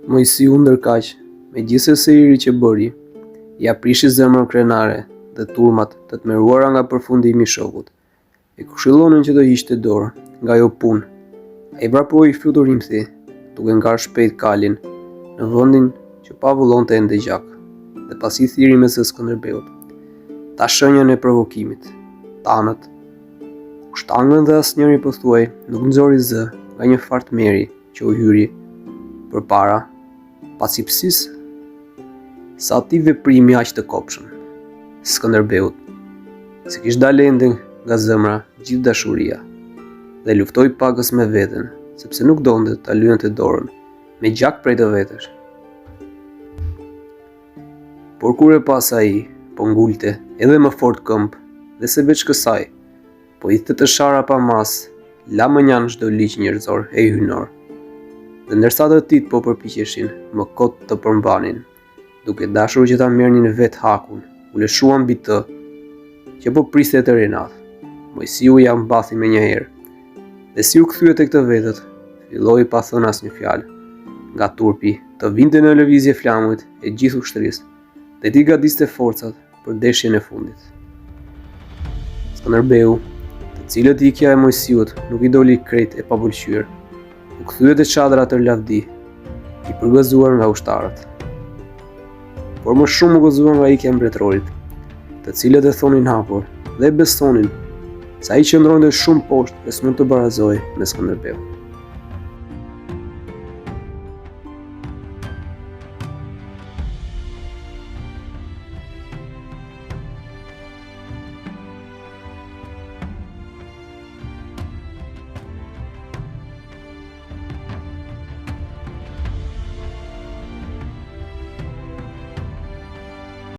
Mojsiu ndërkaq, megjithëse se iri që bëri, ja prishi zemrën krenare dhe turmat të tmerruara nga përfundimi i shokut, e këshillonin që të hiqte dorë nga ajo punë. Ai vrapoi fluturimthi, duke ngarë shpejt kalin në vendin që pa vullonte ende gjak, dhe pasi thiri me së Skënderbeut, ta shenjën e provokimit, tanët, kushtangën dhe asnjëri pothuaj nuk nxori zë nga një fartmeri që u hyri përpara pasipsisë sa atij veprimi aq të kopshëm. Skënderbeut, se kishte dalë ende nga zemra gjithë dashuria, dhe luftoi pakës me veten, sepse nuk donte ta lyente dorën me gjak prej të vetesh. Por kur e pas ai, po ngulte edhe më fort këmbë, dhe se veç kësaj, po i të shara pa mas, la më njanë çdo ligj njerëzor e hynor. Dhe ndërsa të tit po përpiqeshin më kot të përmbanin, duke dashur që ta merrnin vet hakun, u lëshuan mbi të, që po priste të rinat. Mojsiu ja mbathi me një herë, dhe si u kthye tek të vetët, filloi pa thënë asnjë fjalë, nga turpi të vinte në lëvizje flamujt e gjithë ushtrisë, dhe ti gadiste forcat për deshjen e fundit. Skënderbeu, të cilët ikja e Mojsiut nuk i doli krejt e papëlqyer, u kthye te çadra të lavdi, i përgëzuar nga ushtarët. Por më shumë u gëzuar nga ikja e mbretërorit, të cilët e thonin hapur dhe besonin se ai qëndronte shumë poshtë e s'mund të barazojë me Skënderbeun.